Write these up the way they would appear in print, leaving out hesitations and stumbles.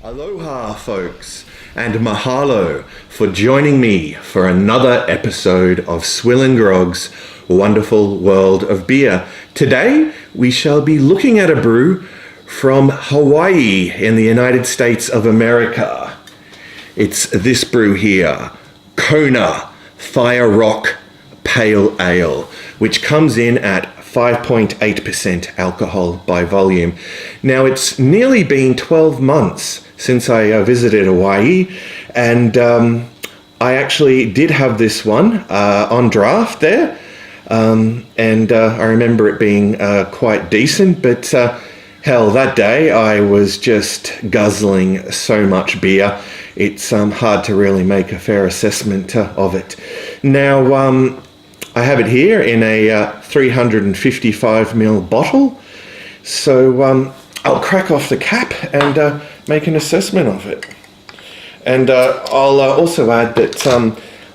Aloha, folks, and mahalo for joining me for another episode of SwillinGrog's Wonderful World of Beer. Today, we shall be looking at a brew from Hawaii in the United States of America. It's this brew here, Kona Fire Rock Pale Ale, which comes in at 5.8% alcohol by volume. Now, it's nearly been 12 months since I visited Hawaii, and I actually did have this one on draft there, and I remember it being quite decent, but hell, that day I was just guzzling so much beer, it's hard to really make a fair assessment of it. Now, I have it here in a 355ml bottle, so I'll crack off the cap and make an assessment of it. And I'll also add that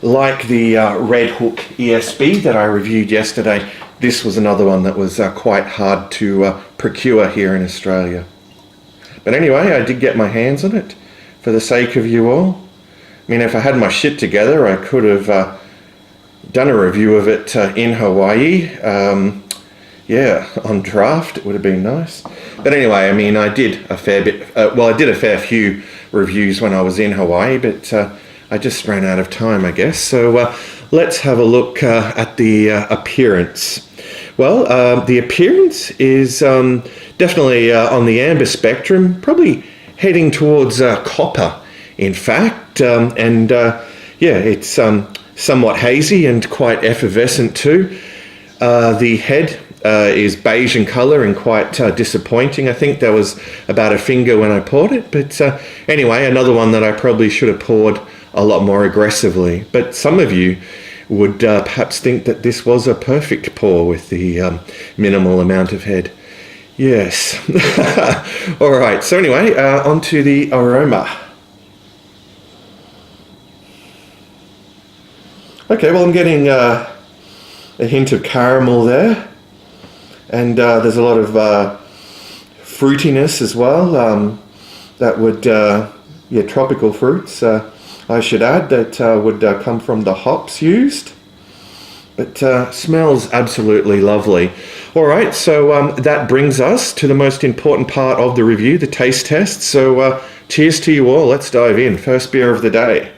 like the Red Hook ESB that I reviewed yesterday, this was another one that was quite hard to procure here in Australia. But anyway, I did get my hands on it for the sake of you all. I mean, if I had my shit together, I could have done a review of it in Hawaii. On draft, it would have been nice. But anyway, I mean, I did a fair bit, I did a fair few reviews when I was in Hawaii, but I just ran out of time, I guess. So let's have a look at the appearance. Well, the appearance is definitely on the amber spectrum, probably heading towards copper, in fact. It's somewhat hazy and quite effervescent too. The head is beige in colour and quite disappointing. I think that was about a finger when I poured it, but anyway, another one that I probably should have poured a lot more aggressively. But some of you would perhaps think that this was a perfect pour with the minimal amount of head. Yes. All right, so anyway, on to the aroma. Okay, well, I'm getting a hint of caramel there, and there's a lot of fruitiness as well. That would, tropical fruits, I should add, that would come from the hops used. But smells absolutely lovely. All right, so that brings us to the most important part of the review, the taste test. So cheers to you all. Let's dive in. First beer of the day.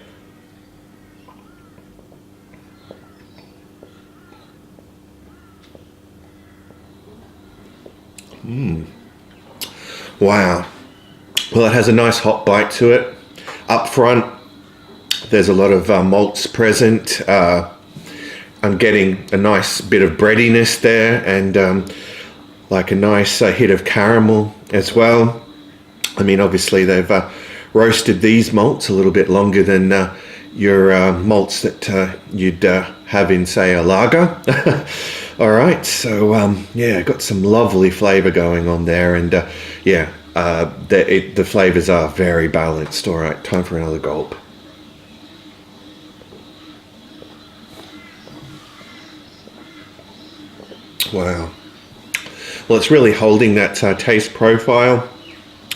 Wow. Well, it has a nice hot bite to it. Up front, there's a lot of malts present. I'm getting a nice bit of breadiness there, and like a nice hit of caramel as well. I mean, obviously they've roasted these malts a little bit longer than your malts that you'd have in, say, a lager. All right, so got some lovely flavour going on there, and the flavours are very balanced. All right, time for another gulp. Wow. Well, it's really holding that taste profile.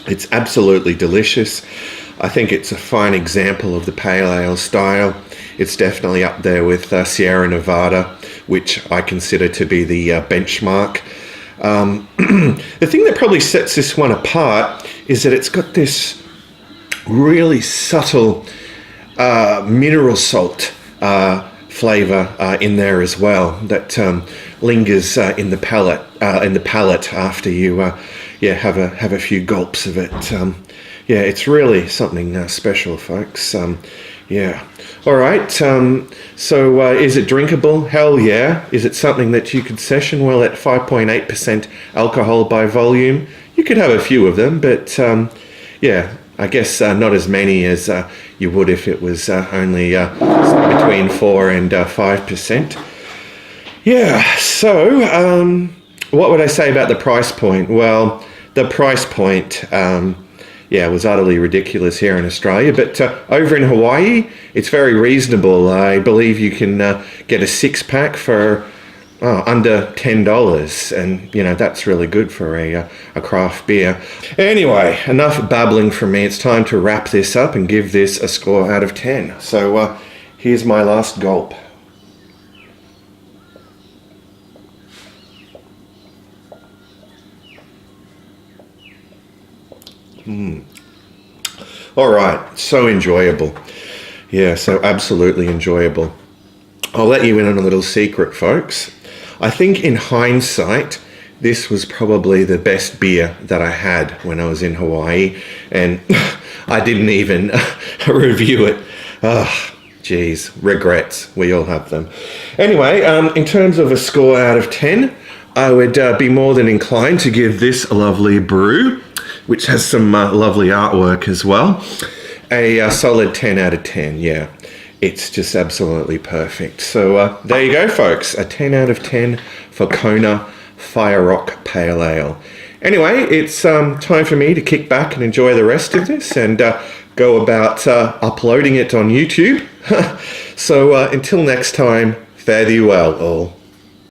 It's absolutely delicious. I think it's a fine example of the pale ale style. It's definitely up there with Sierra Nevada, which I consider to be the benchmark. The thing that probably sets this one apart is that it's got this really subtle mineral salt flavour in there as well that lingers in the palate after you have a few gulps of it. It's really something special, folks. All right, so is it drinkable? Hell yeah. Is it something that you could session? Well, at 5.8% alcohol by volume, you could have a few of them, but I guess not as many as you would if it was only between 4 and 5%. Yeah, so what would I say about the price point? Well, the price point was utterly ridiculous here in Australia, but over in Hawaii, it's very reasonable. I believe you can get a 6-pack for under $10, and you know that's really good for a craft beer. Anyway, enough babbling from me. It's time to wrap this up and give this a score out of 10. So here's my last gulp. All right, so enjoyable. Yeah, so absolutely enjoyable. I'll let you in on a little secret, folks. I think in hindsight, this was probably the best beer that I had when I was in Hawaii, and I didn't even review it. Oh, geez, regrets. We all have them. Anyway, in terms of a score out of 10, I would be more than inclined to give this lovely brew, which has some lovely artwork as well, a solid 10 out of 10, yeah. It's just absolutely perfect. So there you go, folks. A 10 out of 10 for Kona Fire Rock Pale Ale. Anyway, it's time for me to kick back and enjoy the rest of this and go about uploading it on YouTube. So until next time, fare thee well, all.